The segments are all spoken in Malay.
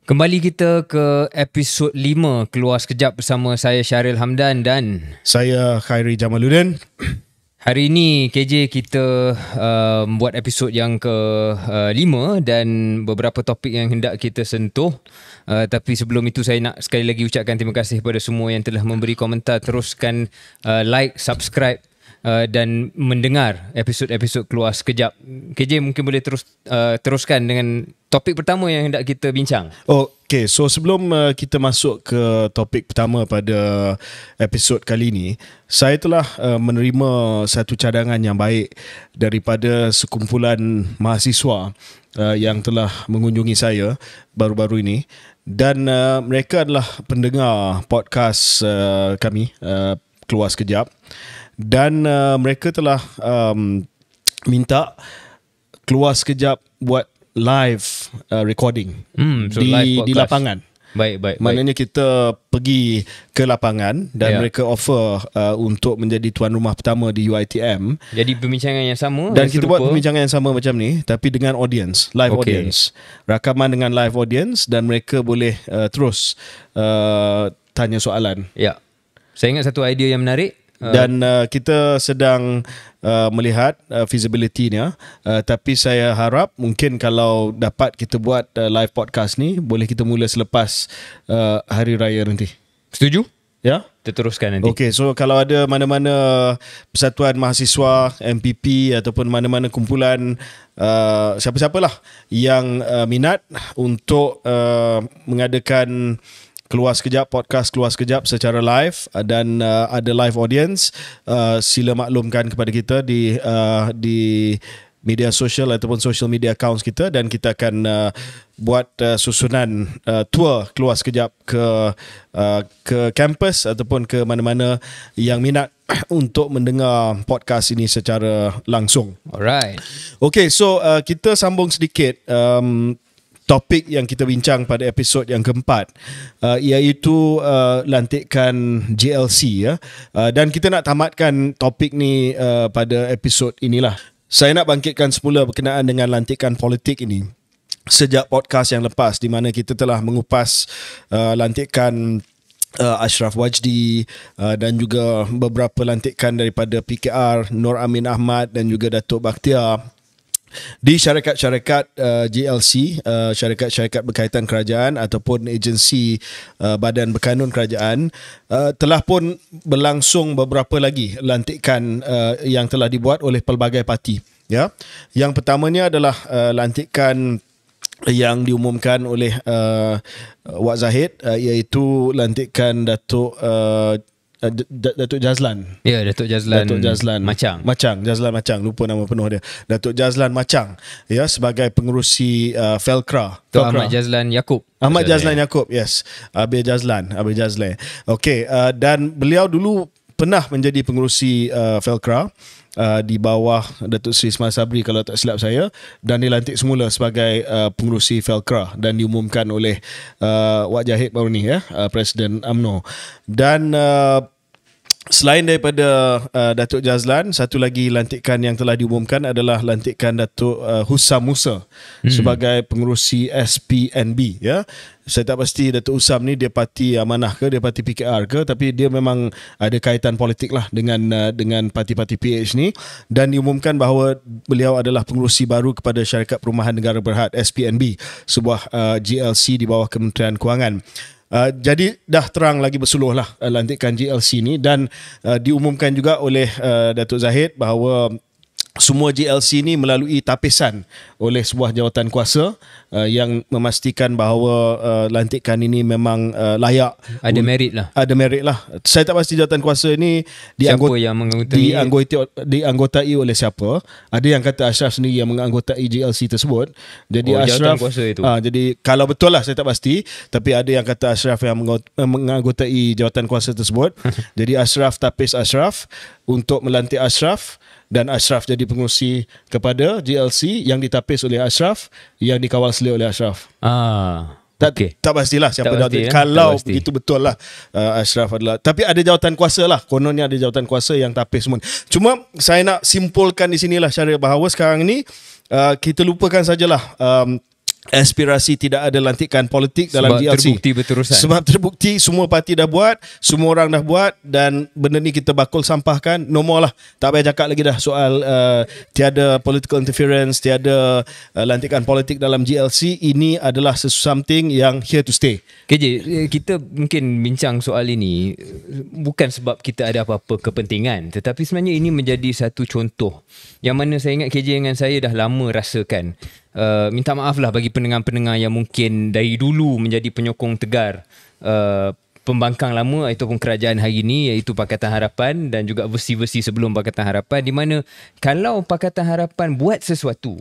Kembali kita ke episod 5 Keluar Sekejap bersama saya Syaril Hamdan dan saya Khairi Jamaluddin. Hari ini KJ kita buat episod yang ke-5 dan beberapa topik yang hendak kita sentuh. Tapi sebelum itu saya nak sekali lagi ucapkan terima kasih kepada semua yang telah memberi komentar. Teruskan like, subscribe dan mendengar episod-episod Keluar Sekejap. KJ mungkin boleh teruskan dengan topik pertama yang hendak kita bincang. Okay, so sebelum kita masuk ke topik pertama pada episod kali ini, saya telah menerima satu cadangan yang baik daripada sekumpulan mahasiswa yang telah mengunjungi saya baru-baru ini, dan mereka adalah pendengar podcast kami, Keluar Sekejap, dan mereka telah minta Keluar Sekejap buat live recording di lapangan. Baik. Maknanya kita pergi ke lapangan dan mereka offer untuk menjadi tuan rumah pertama di UiTM. Jadi perbincangan yang sama dan kita buat perbincangan yang sama macam ni, tapi dengan audience, live audience. Rakaman dengan live audience, dan mereka boleh terus tanya soalan. Ya. Saya ingat satu idea yang menarik. Dan kita sedang melihat feasibility-nya, tapi saya harap mungkin kalau dapat kita buat live podcast ni, boleh kita mula selepas Hari Raya nanti. Setuju? Ya? Kita teruskan nanti. Okay, so kalau ada mana-mana persatuan mahasiswa, MPP ataupun mana-mana kumpulan siapa-siapalah yang minat untuk mengadakan Keluar Sekejap, podcast Keluar Sekejap secara live dan ada live audience, sila maklumkan kepada kita di media sosial ataupun social media accounts kita, dan kita akan buat susunan tour Keluar Sekejap ke kampus ataupun ke mana-mana yang minat untuk mendengar podcast ini secara langsung. Alright. Okay, so kita sambung sedikit topik yang kita bincang pada episod yang keempat, iaitu lantikan JLC, ya. Dan kita nak tamatkan topik ni pada episod inilah. Saya nak bangkitkan semula berkenaan dengan lantikan politik ini sejak podcast yang lepas, di mana kita telah mengupas lantikan Ashraf Wajdi dan juga beberapa lantikan daripada PKR, Nur Amin Ahmad dan juga Datuk Bakhtiar di syarikat-syarikat JLC, syarikat-syarikat berkaitan kerajaan ataupun agensi badan berkanun kerajaan. Telah pun berlangsung beberapa lagi lantikan yang telah dibuat oleh pelbagai parti, ya. Yang pertamanya adalah lantikan yang diumumkan oleh Wak Zahid, iaitu lantikan Datuk Jazlan. Ya, Datuk Jazlan Macang. Jazlan Macang, lupa nama penuh dia. Datuk Jazlan Macang, ya, sebagai pengerusi Felkra. Ahmad Jazlan Yaakob. Ahmad Jazlan Yaakob, yes. Abi Jazlan. Okey, dan beliau dulu pernah menjadi pengerusi Felkra di bawah Datuk Seri Ismail Sabri kalau tak silap saya, dan dilantik semula sebagai pengerusi Felkra dan diumumkan oleh Wak Zahid baru ni, ya, Presiden UMNO. Dan selain daripada Datuk Jazlan, satu lagi lantikan yang telah diumumkan adalah lantikan Datuk Hussam Musa sebagai pengerusi SPNB, ya. Saya tak pasti Datuk Hussam ni dia parti Amanah ke, dia parti PKR ke, tapi dia memang ada kaitan politik lah dengan parti-parti PH ni, dan diumumkan bahawa beliau adalah pengerusi baru kepada Syarikat Perumahan Negara Berhad SPNB, sebuah GLC di bawah Kementerian Kewangan. Jadi dah terang lagi bersuluh lah lantikan GLC ni, dan diumumkan juga oleh Datuk Zahid bahawa semua GLC ni melalui tapisan oleh sebuah jawatan kuasa yang memastikan bahawa lantikan ini memang layak. Ada merit lah. Saya tak pasti jawatan kuasa ini dianggotai oleh siapa. Ada yang kata Ashraf sendiri yang menganggotai GLC tersebut. Jadi Ashraf, jadi kalau betul lah saya tak pasti, tapi ada yang kata Ashraf yang menganggotai jawatan kuasa tersebut. Jadi Ashraf tapis Ashraf untuk melantik Ashraf, dan Ashraf jadi pengerusi kepada GLC yang ditapis oleh Ashraf, yang dikawal selia oleh Ashraf. Tak pastilah siapa jawatan. Kalau begitu betul lah, Ashraf adalah. Tapi ada jawatan kuasa lah. Kononnya ada jawatan kuasa yang tapis semua. Cuma saya nak simpulkan di sinilah Syaril, bahawa sekarang ni kita lupakan sajalah aspirasi tidak ada lantikan politik dalam Sebab GLC. terbukti berterusan. Sebab terbukti semua parti dah buat, semua orang dah buat, dan benda ni kita bakul sampahkan. No more lah. Tak payah cakap lagi dah soal tiada political interference, tiada lantikan politik dalam GLC. Ini adalah something yang here to stay. KJ, kita mungkin bincang soal ini bukan sebab kita ada apa-apa kepentingan, tetapi sebenarnya ini menjadi satu contoh yang mana saya ingat KJ dengan saya dah lama rasakan. Minta maaf lah bagi pendengar-pendengar yang mungkin dari dulu menjadi penyokong tegar pembangkang lama ataupun kerajaan hari ini, iaitu Pakatan Harapan dan juga versi-versi sebelum Pakatan Harapan, di mana kalau Pakatan Harapan buat sesuatu,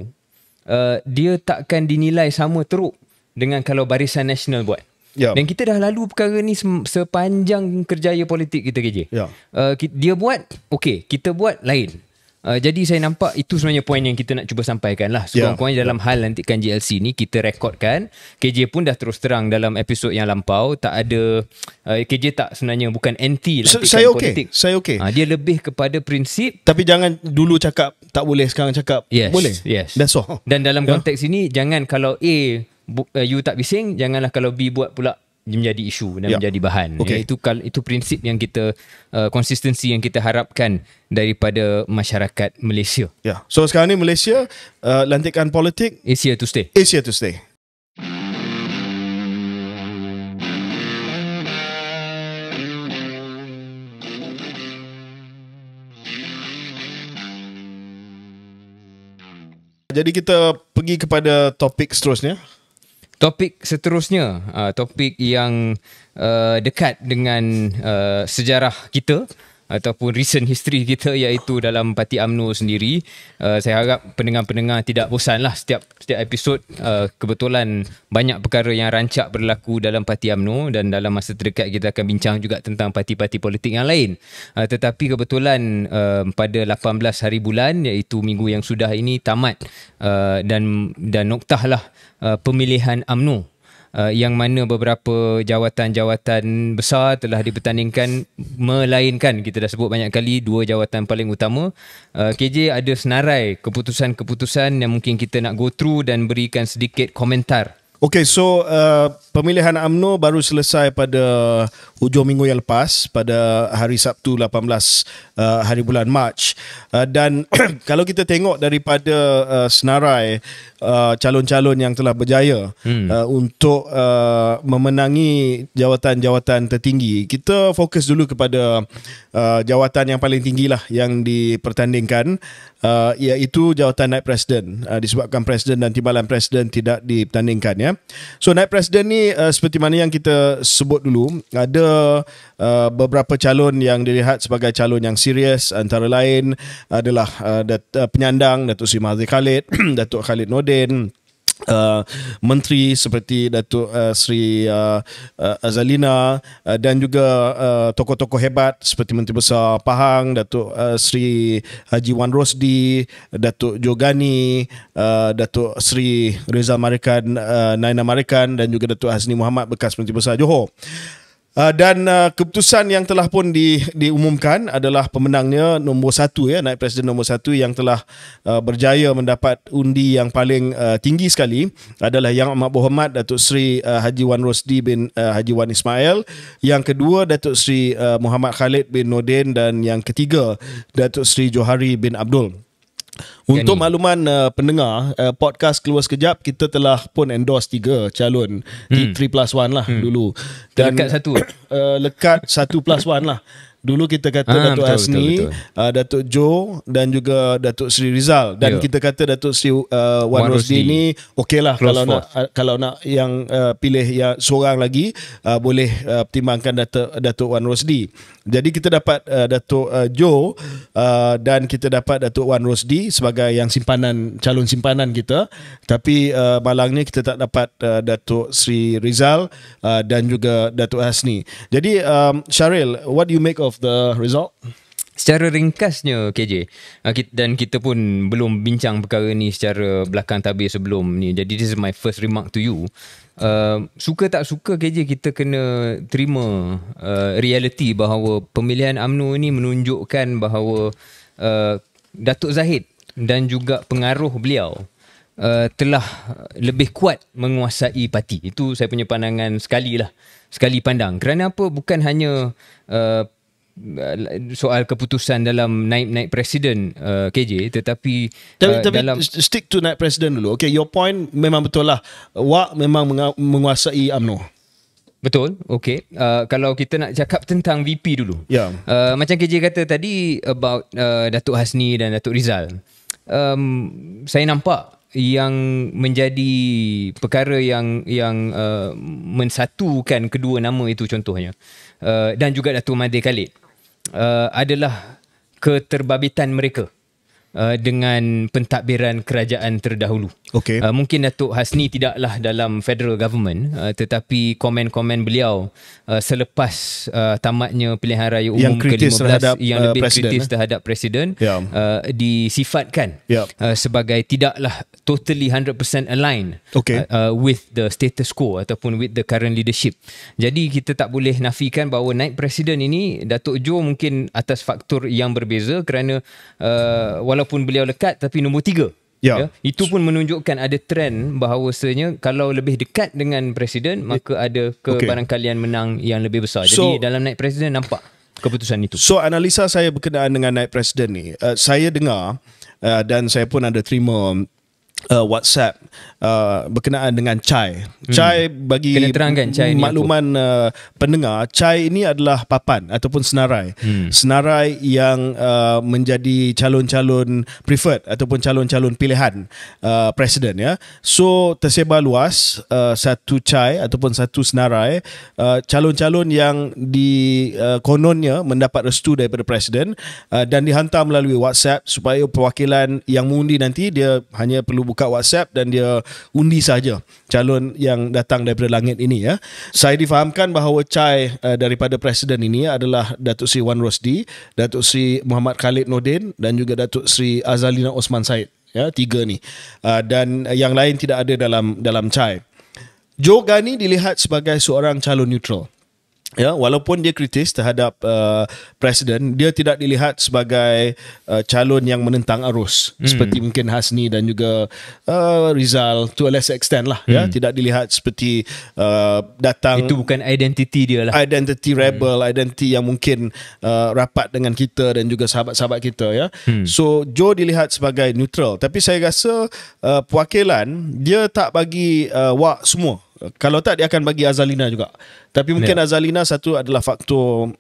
dia takkan dinilai sama teruk dengan kalau Barisan Nasional buat. Ya. Dan kita dah lalu perkara ni sepanjang kerjaya politik kita, KJ. Ya. Dia buat, okey, kita buat lain. Jadi saya nampak itu sebenarnya poin yang kita nak cuba sampaikan lah. Sekurang-kurangnya dalam hal lantikan GLC ni kita rekodkan. KJ pun dah terus terang dalam episod yang lampau, tak ada KJ tak sebenarnya bukan anti lantikan Saya politik. Saya okey. Dia lebih kepada prinsip. Tapi jangan dulu cakap tak boleh, sekarang cakap boleh. Yes. That's all. Dan dalam konteks ini, jangan kalau A you tak bising, janganlah kalau B buat pula menjadi isu dan menjadi bahan. Okay. Itu prinsip yang kita konsistensi yang kita harapkan daripada masyarakat Malaysia. Ya. So sekarang ni Malaysia lantikan politik Is here to stay. is here to stay. Jadi kita pergi kepada topik seterusnya. Topik seterusnya, topik yang dekat dengan sejarah kita ataupun recent history kita, iaitu dalam Parti UMNO sendiri. Saya harap pendengar-pendengar tidak bosan lah setiap episod. Kebetulan banyak perkara yang rancak berlaku dalam Parti UMNO, dan dalam masa terdekat kita akan bincang juga tentang parti-parti politik yang lain. Tetapi kebetulan pada 18 hari bulan, iaitu minggu yang sudah ini tamat, dan noktahlah pemilihan UMNO, yang mana beberapa jawatan-jawatan besar telah dipertandingkan, melainkan kita dah sebut banyak kali 2 jawatan paling utama. KJ ada senarai keputusan-keputusan yang mungkin kita nak go through dan berikan sedikit komentar. Okay, so pemilihan UMNO baru selesai pada hujung minggu yang lepas, pada hari Sabtu 18 hari bulan Mac. Dan kalau kita tengok daripada senarai calon-calon yang telah berjaya untuk memenangi jawatan-jawatan tertinggi, kita fokus dulu kepada jawatan yang paling tinggi lah yang dipertandingkan, iaitu jawatan Naib Presiden, disebabkan Presiden dan Timbalan Presiden tidak dipertandingkan, ya. So Naib Presiden ni seperti mana yang kita sebut dulu, ada beberapa calon yang dilihat sebagai calon yang serius. Antara lain adalah penyandang Datuk Seri Mahathir Khalid, Datuk Khalid Nordin, menteri seperti Datuk Seri Azalina, dan juga tokoh-tokoh hebat seperti Menteri Besar Pahang, Datuk Seri Haji Wan Rosdi, Datuk Jogani, Datuk Seri Rizal Marikan, Naina Marikan, dan juga Datuk Hasni Muhammad, bekas Menteri Besar Johor. Dan keputusan yang telah pun diumumkan adalah pemenangnya nombor 1, ya, Naib Presiden nombor 1 yang telah berjaya mendapat undi yang paling tinggi sekali adalah Yang Amat Berhormat Datuk Seri Haji Wan Rosdi bin Haji Wan Ismail. Yang kedua Datuk Seri Muhammad Khalid bin Nordin, dan yang ketiga Datuk Seri Johari bin Abdul. Untuk makluman pendengar, podcast Keluar Sekejap, kita telah pun endorse 3 calon, 3+1 lah dulu. Dan Lekat 1. Lekat 1+1 lah. Dulu kita kata Datuk Hasni, Datuk Jo, dan juga Datuk Seri Rizal. Dan kita kata Datuk Seri Wan Rosdi ni okey lah, kalau nak yang pilih yang seorang lagi, boleh pertimbangkan Datuk Wan Rosdi. Jadi kita dapat Datuk Jo, dan kita dapat Datuk Wan Rosdi sebagai yang calon simpanan kita. Tapi malangnya kita tak dapat Datuk Seri Rizal dan juga Datuk Hasni. Jadi Syaril, what do you make of the result? Secara ringkasnya, KJ, dan kita pun belum bincang perkara ni secara belakang tabir sebelum ni, jadi this is my first remark to you. Suka tak suka, KJ, kita kena terima reality bahawa pemilihan UMNO ni menunjukkan bahawa Datuk Zahid dan juga pengaruh beliau telah lebih kuat menguasai parti. Itu saya punya pandangan sekali pandang. Kerana apa? Bukan hanya soal keputusan dalam naik presiden KJ, tetapi dalam stick to naik presiden dulu. Okay, your point memang betul lah. Wak memang menguasai UMNO. Betul, okey. Kalau kita nak cakap tentang VP dulu. Ya. Macam KJ kata tadi about Datuk Hasni dan Datuk Rizal. Saya nampak yang menjadi perkara yang mensatukan kedua nama itu contohnya. Dan juga Datuk Mahathir Khalid. Adalah keterbabitan mereka dengan pentadbiran kerajaan terdahulu. Okay. Mungkin Datuk Hasni tidaklah dalam federal government, tetapi komen-komen beliau selepas tamatnya pilihan raya umum ke-15 yang lebih kritis terhadap presiden, disifatkan sebagai tidaklah totally 100% aligned with the status quo ataupun with the current leadership. Jadi kita tak boleh nafikan bahawa naik presiden ini Datuk Jo mungkin atas faktor yang berbeza kerana walaupun beliau lekat tapi nombor 3. Ya, itu pun menunjukkan ada trend bahawasanya kalau lebih dekat dengan presiden maka ada kebarangkalian menang yang lebih besar. Jadi dalam naik presiden nampak keputusan itu. So analisa saya berkenaan dengan naik presiden ni, saya dengar dan saya pun ada terima WhatsApp berkenaan dengan CHAI. CHAI bagi CHAI makluman pendengar, CHAI ini adalah papan ataupun senarai. Senarai yang menjadi calon-calon preferred ataupun calon-calon pilihan presiden, ya. So tersebar luas satu CHAI ataupun satu senarai calon-calon yang kononnya mendapat restu daripada presiden dan dihantar melalui WhatsApp supaya perwakilan yang mengundi nanti dia hanya perlu buka WhatsApp dan dia undi saja calon yang datang daripada langit ini, ya. Saya difahamkan bahawa CHAI daripada presiden ini adalah Datuk Seri Wan Rosdi, Datuk Seri Muhammad Khalid Nordin dan juga Datuk Seri Azalina Osman Said, ya, 3 ni. Dan yang lain tidak ada dalam CHAI. Joe Ghani dilihat sebagai seorang calon neutral. Ya, walaupun dia kritis terhadap presiden, dia tidak dilihat sebagai calon yang menentang arus seperti mungkin Hasni dan juga Rizal to a lesser extent lah, ya, tidak dilihat seperti datang, itu bukan identiti dia lah, identity rebel, identity yang mungkin rapat dengan kita dan juga sahabat-sahabat kita, ya. So Joe dilihat sebagai neutral, tapi saya rasa perwakilan dia tak bagi wak semua. Kalau tak dia akan bagi Azalina juga. Tapi mungkin Azalina satu adalah faktor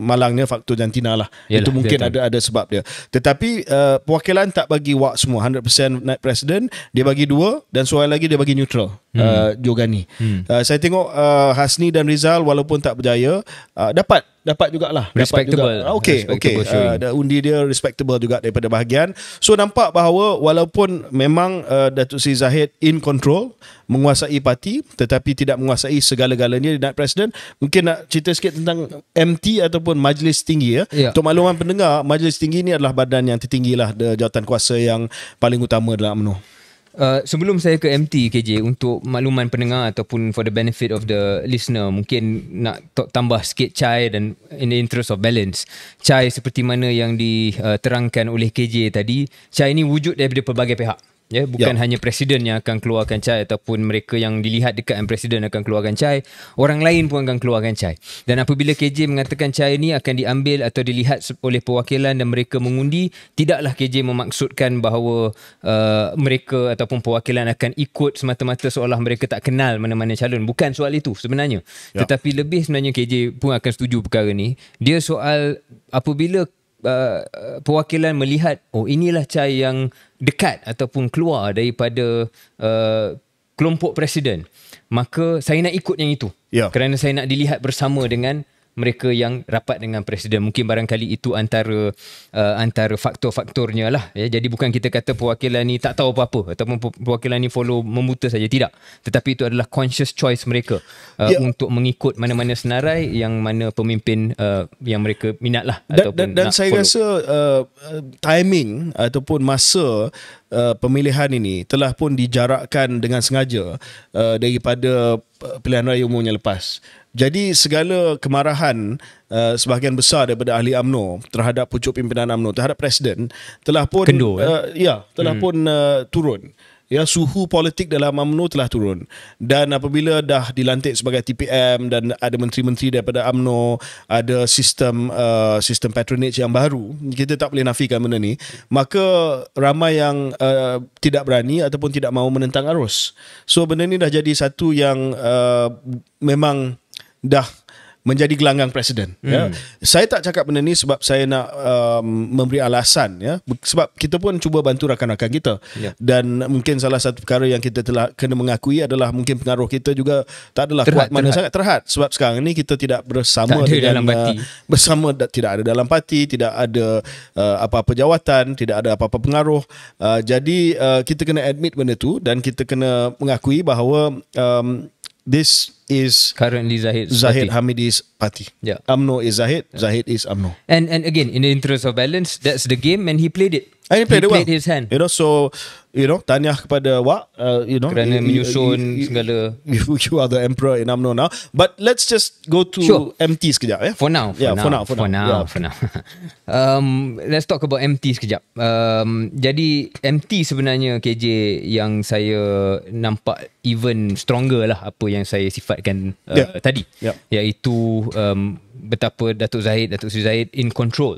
malangnya, faktor jantina lah. Yalah, itu mungkin ada sebab dia. Tetapi perwakilan tak bagi wak semua 100% naik presiden. Dia bagi 2 dan seorang lagi dia bagi neutral, Joe Ghani. Saya tengok Hasni dan Rizal walaupun tak berjaya dapat jugalah, respectable. Okey. Undi dia respectable juga daripada bahagian. So nampak bahawa walaupun memang Datuk Seri Zahid in control, menguasai parti, tetapi tidak menguasai segala-galanya di naik presiden. Mungkin nak cerita sikit tentang MT ataupun Majlis Tinggi, ya. Untuk makluman pendengar, Majlis Tinggi ni adalah badan yang tertinggi lah, jawatan kuasa yang paling utama dalam UMNO. Sebelum saya ke MT, KJ, untuk makluman pendengar ataupun for the benefit of the listener, mungkin nak tambah sikit CHAI dan in the interest of balance. CHAI seperti mana yang diterangkan oleh KJ tadi, CHAI ini wujud daripada pelbagai pihak. Ya, bukan hanya presiden yang akan keluarkan CHAI ataupun mereka yang dilihat dekat dengan presiden akan keluarkan CHAI, orang lain pun akan keluarkan CHAI. Dan apabila KJ mengatakan CHAI ini akan diambil atau dilihat oleh perwakilan dan mereka mengundi, tidaklah KJ memaksudkan bahawa mereka ataupun perwakilan akan ikut semata-mata seolah mereka tak kenal mana-mana calon. Bukan soal itu sebenarnya. Tetapi lebih sebenarnya KJ pun akan setuju perkara ni. Dia soal apabila perwakilan melihat inilah CHAI yang dekat ataupun keluar daripada kelompok presiden, maka saya nak ikut yang itu, kerana saya nak dilihat bersama dengan mereka yang rapat dengan presiden. Mungkin barangkali itu antara faktor-faktornya lah, ya. Jadi bukan kita kata perwakilan ni tak tahu apa-apa ataupun perwakilan ni follow membuta saja, tidak. Tetapi itu adalah conscious choice mereka untuk mengikut mana-mana senarai yang mana pemimpin yang mereka minat lah ataupun dan nak saya follow. rasa timing ataupun masa pemilihan ini telah pun dijarakkan dengan sengaja daripada pilihan raya umumnya lepas. Jadi segala kemarahan sebahagian besar daripada ahli UMNO terhadap pucuk pimpinan UMNO, terhadap presiden telah pun kendur, pun turun. ya, suhu politik dalam UMNO telah turun. Dan apabila dah dilantik sebagai TPM dan ada menteri-menteri daripada UMNO, ada sistem patronage yang baru, kita tak boleh nafikan benda ni, maka ramai yang tidak berani ataupun tidak mahu menentang arus. So benda ni dah jadi satu yang memang dah menjadi gelanggang presiden. Ya. Saya tak cakap benda ni sebab saya nak memberi alasan, ya. Sebab kita pun cuba bantu rakan-rakan kita. Dan mungkin salah satu perkara yang kita telah kena mengakui adalah mungkin pengaruh kita juga tak adalah kuat mana sangat, terhad. Sebab sekarang ni kita tidak bersama dengan tidak ada dalam parti, tidak ada apa-apa jawatan, tidak ada apa-apa pengaruh. Jadi kita kena admit benda tu dan kita kena mengakui bahawa this is currently Zahid Hamidi's party. Yeah. UMNO is Zahid, Zahid is UMNO. And again, in the interest of balance, that's the game, and he played it. And he played well. His hand. So tahniah kepada Wak. Kerana menyusun segala. You are the emperor in UMNO now. But let's just go to MT sekejap. Ya? For now. Let's talk about MT sekejap. Jadi MT sebenarnya KJ yang saya nampak even stronger lah apa yang saya sifatkan tadi. Iaitu betapa Datuk Seri Zahid in control.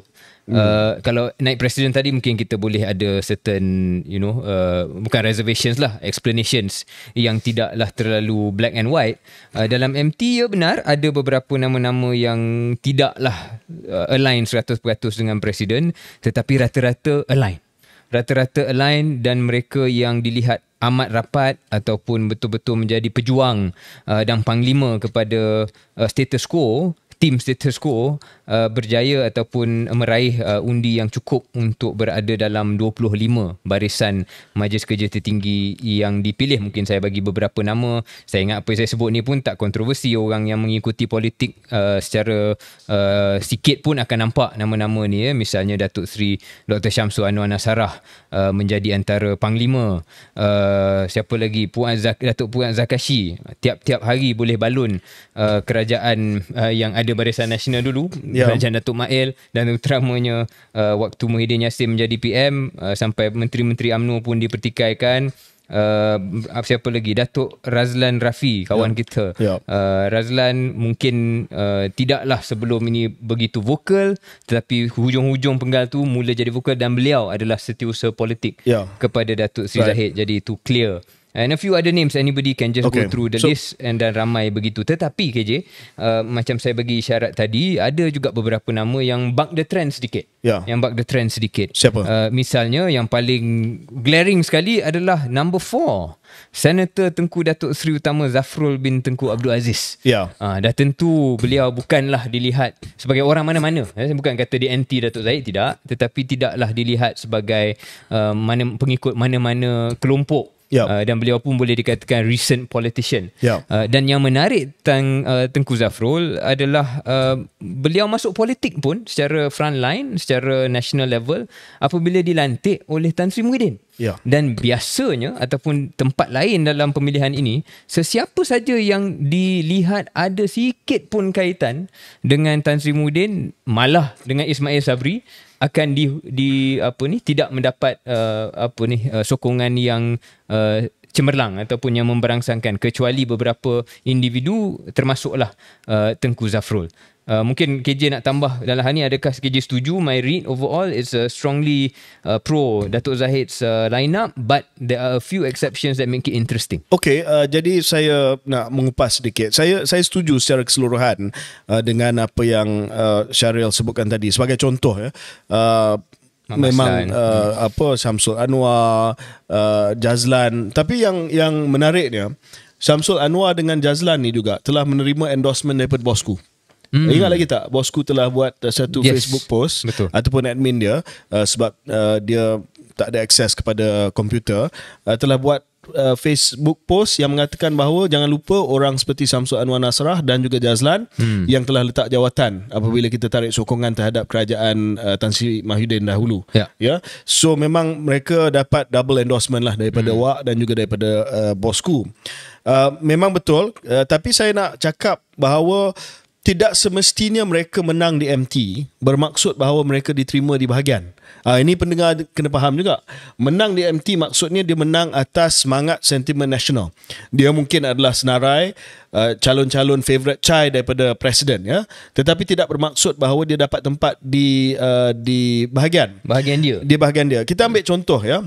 Kalau naik presiden tadi mungkin kita boleh ada certain bukan reservations lah, explanations yang tidaklah terlalu black and white. Dalam MT benar ada beberapa nama-nama yang tidaklah align 100% dengan presiden, tetapi rata-rata align dan mereka yang dilihat amat rapat ataupun betul-betul menjadi pejuang dan panglima kepada tim status quo berjaya ataupun meraih undi yang cukup untuk berada dalam 25 barisan Majlis Kerja Tertinggi yang dipilih. Mungkin saya bagi beberapa nama. Saya ingat apa yang saya sebut ni pun tak kontroversi. Orang yang mengikuti politik secara sikit pun akan nampak nama-nama ni. Misalnya Datuk Seri Dr. Syamsul Anwar Nasarah menjadi antara panglima. Siapa lagi? Datuk Puan Zakashi tiap-tiap hari boleh balun kerajaan yang ada Barisan Nasional dulu, Kerajaan Datuk Mail, dan terutamanya waktu Muhyiddin Yassin menjadi PM, sampai menteri-menteri UMNO pun dipertikaikan. Siapa lagi? Datuk Razlan Rafi, kawan kita. Razlan mungkin tidaklah sebelum ini begitu vokal, tetapi hujung-hujung penggal tu mula jadi vokal dan beliau adalah setiausaha politik kepada Datuk Seri Zahid. Jadi itu clear. And a few other names, anybody can just go through the list, and dan ramai begitu. Tetapi KJ, macam saya bagi isyarat tadi, ada juga beberapa nama yang buck the trend sedikit. Siapa? Misalnya yang paling glaring sekali adalah number 4, Senator Tengku Datuk Seri Utama Zafrul bin Tengku Abdul Aziz. Dah tentu beliau bukanlah dilihat sebagai orang mana-mana. Saya bukan kata dia anti Datuk Zahid, tidak. Tetapi tidaklah dilihat sebagai pengikut mana-mana kelompok. Dan beliau pun boleh dikatakan recent politician. Dan yang menarik Tengku Zafrul adalah beliau masuk politik pun secara frontline, secara national level apabila dilantik oleh Tan Sri Muhyiddin. Dan biasanya ataupun tempat lain dalam pemilihan ini, sesiapa saja yang dilihat ada sikit pun kaitan dengan Tan Sri Muhyiddin, malah dengan Ismail Sabri, akan tidak mendapat sokongan yang cemerlang ataupun yang memberangsangkan, kecuali beberapa individu termasuklah Tengku Zafrul. Mungkin KJ nak tambah dalam hal ni, adakah KJ setuju? My read overall is strongly pro Datuk Zahid's lineup, but there are a few exceptions that make it interesting. Jadi saya nak mengupas sedikit. Saya setuju secara keseluruhan dengan apa yang Syaril sebutkan tadi. Sebagai contoh memang Syamsul Anwar, Jazlan. Tapi yang menariknya, Syamsul Anwar dengan Jazlan ni juga telah menerima endorsement daripada bosku. Ingat lagi tak, bosku telah buat satu Facebook post. Betul. Ataupun admin dia, sebab dia tak ada akses kepada komputer, telah buat Facebook post yang mengatakan bahawa jangan lupa orang seperti Syamsul Anwar Nasrah dan juga Jazlan yang telah letak jawatan apabila kita tarik sokongan terhadap kerajaan Tan Sri Muhyiddin dahulu. So memang mereka dapat double endorsement lah daripada Wak dan juga daripada bosku. Memang betul, tapi saya nak cakap bahawa tidak semestinya mereka menang di MT bermaksud bahawa mereka diterima di bahagian. Ini pendengar kena faham juga. Menang di MT maksudnya dia menang atas semangat sentimen nasional. Dia mungkin adalah senarai calon-calon favourite Chai daripada presiden, ya. Tetapi tidak bermaksud bahawa dia dapat tempat di bahagian. Bahagian dia. Di bahagian dia. Kita ambil contoh, ya.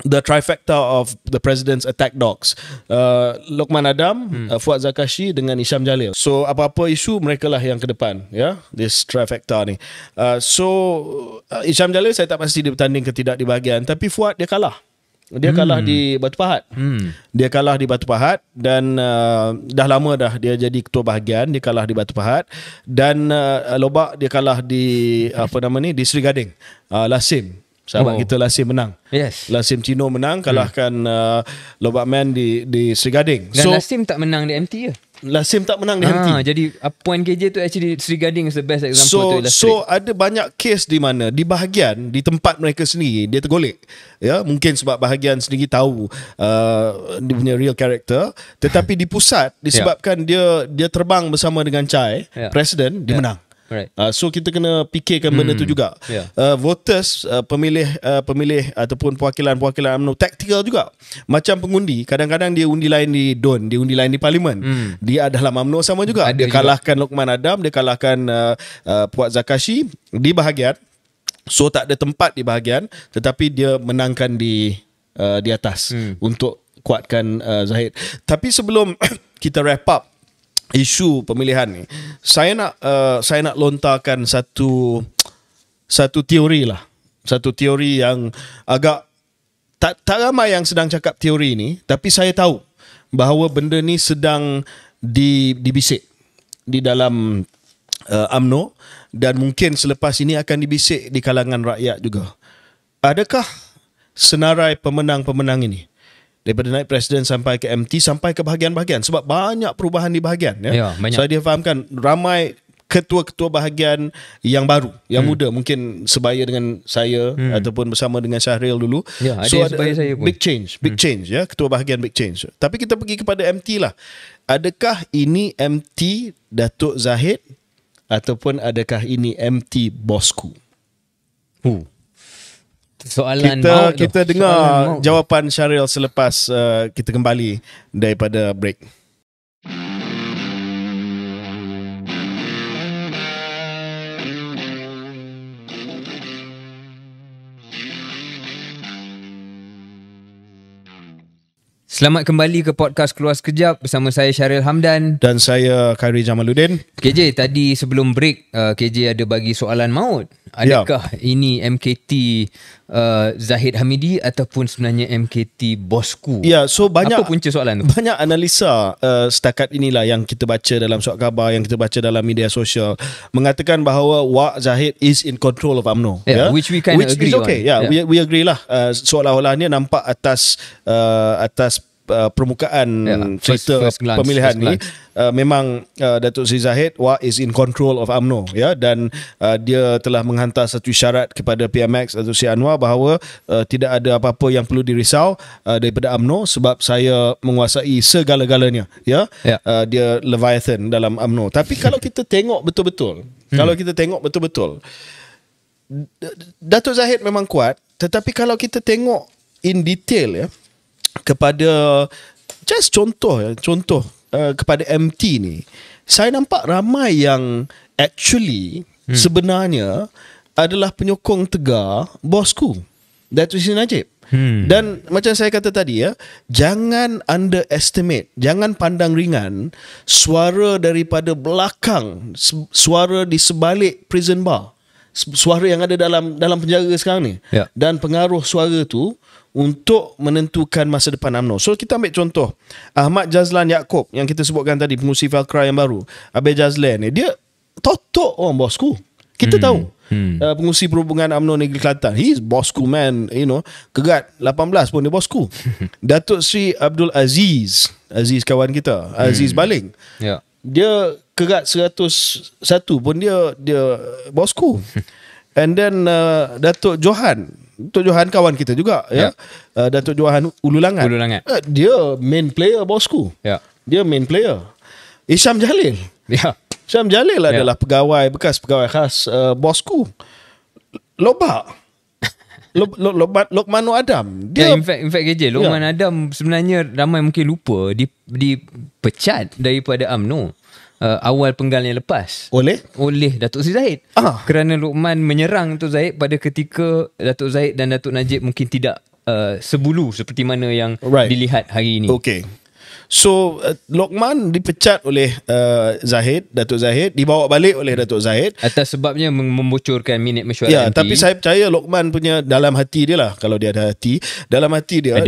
The trifecta of the president's attack dogs, Lokman Adam, Fuad Zakashi dengan Isham Jalil. So apa-apa isu mereka lah yang ke depan, ya, this trifecta ni. Isham Jalil saya tak pasti dia bertanding ke tidak di bahagian, tapi Fuad dia kalah. Dia kalah di Batu Pahat. Dia kalah di Batu Pahat dan dah lama dah dia jadi ketua bahagian. Dia kalah di Batu Pahat dan Lobak dia kalah di di Seri Gading. Lasim, sahabat kita Lasim menang. Yes. Lasim Cino menang, kalahkan Lobak Man di Seri Gading. Dan Lasim tak menang di MT ke? Lasim tak menang di MT. Jadi point KJ tu actually Seri Gading is the best example to illustrate. So ada banyak kes di mana di bahagian, di tempat mereka sendiri dia tergolek, ya, mungkin sebab bahagian sendiri tahu dia punya real character, tetapi di pusat disebabkan dia terbang bersama dengan Chai, presiden, dia menang. Right. So kita kena fikirkan benda tu juga. Voters, pemilih ataupun perwakilan-perwakilan UMNO taktikal juga. Macam pengundi, kadang-kadang dia undi lain di DUN, dia undi lain di Parlimen. Dia dalam UMNO sama juga. Dia kalahkan Lokman Adam, dia kalahkan Fuad Zakashi di bahagian. So tak ada tempat di bahagian, tetapi dia menangkan di atas untuk kuatkan Zahid. Tapi sebelum kita wrap up isu pemilihan ni, saya nak lontarkan satu teori lah. Satu teori yang agak tak ramai yang sedang cakap teori ni, tapi saya tahu bahawa benda ni sedang dibisik di dalam UMNO dan mungkin selepas ini akan dibisik di kalangan rakyat juga. Adakah senarai pemenang-pemenang ini daripada naik presiden sampai ke MT sampai ke bahagian-bahagian, sebab banyak perubahan di bahagian, ya. Saya dia fahamkan ramai ketua-ketua bahagian yang baru, yang muda, mungkin sebaya dengan saya ataupun bersama dengan Syahril dulu. So ada saya pun. Big change, ya, ketua bahagian big change. Tapi kita pergi kepada MT lah. Adakah ini MT Datuk Zahid ataupun adakah ini MT Bosku? Soalan kita dengar jawapan Syahril selepas kita kembali daripada break. Selamat kembali ke podcast Keluar Sekejap bersama saya Syahril Hamdan dan saya Khairi Jamaluddin. KJ, tadi sebelum break KJ ada bagi soalan maut. Adakah ini MKT Zahid Hamidi ataupun sebenarnya MKT Bosku? Ya, so banyak, apa punca soalan tu? Banyak analisa setakat inilah yang kita baca dalam surat khabar, yang kita baca dalam media sosial, mengatakan bahawa Wak Zahid is in control of UMNO. Which we kind of agree is okay. on. We agree lah. Seolah-olahnya nampak atas permukaan cerita pemilihan ni, memang Datuk Seri Zahid is in control of UMNO, ya, dan dia telah menghantar satu syarat kepada PMX Datuk Seri Anwar bahawa tidak ada apa-apa yang perlu dirisau daripada UMNO sebab saya menguasai segala-galanya, ya. Dia Leviathan dalam UMNO. Tapi kalau kita tengok betul-betul, Datuk Zahid memang kuat, tetapi kalau kita tengok in detail, ya, kepada contoh kepada MT ni, saya nampak ramai yang actually sebenarnya adalah penyokong tegar Bosku, Datuk Seri Najib. Dan macam saya kata tadi, ya, jangan underestimate, jangan pandang ringan suara daripada belakang, suara di sebalik prison bar, suara yang ada dalam penjara sekarang ni, dan pengaruh suara tu untuk menentukan masa depan UMNO. So kita ambil contoh Ahmad Jazlan Yaakob yang kita sebutkan tadi, pengurusi Velcra yang baru. Abel Jazlan ni dia totok orang Bosku. Kita tahu pengurusi perhubungan UMNO Negeri Kelantan, he is Bosku man, Kegat 18 pun dia Bosku. Datuk Seri Abdul Aziz kawan kita, Aziz Baling, dia Kegat 101 pun dia Bosku. And then Datuk Johan kawan kita juga, ya. Datuk Johan Ululangan. Dia main player Bosku. Dia main player. Isham Jalil. Syam Jalil adalah bekas pegawai khas bosku. Lobak. Lokman Adam. Dia in fact KJ, Lokman Adam sebenarnya ramai mungkin lupa dipecat daripada UMNO awal penggal yang lepas oleh Datuk Seri Zahid. Kerana Lokman menyerang Datuk Zahid pada ketika Datuk Zahid dan Datuk Najib mungkin tidak sebulu seperti mana yang dilihat hari ini. Okay. So Lokman dipecat oleh Datuk Zahid, dibawa balik oleh Datuk Zahid atas sebabnya membocorkan minit mesyuarat. Ya, tapi saya percaya Lokman punya dalam hati dia lah, kalau dia ada hati, dalam hati dia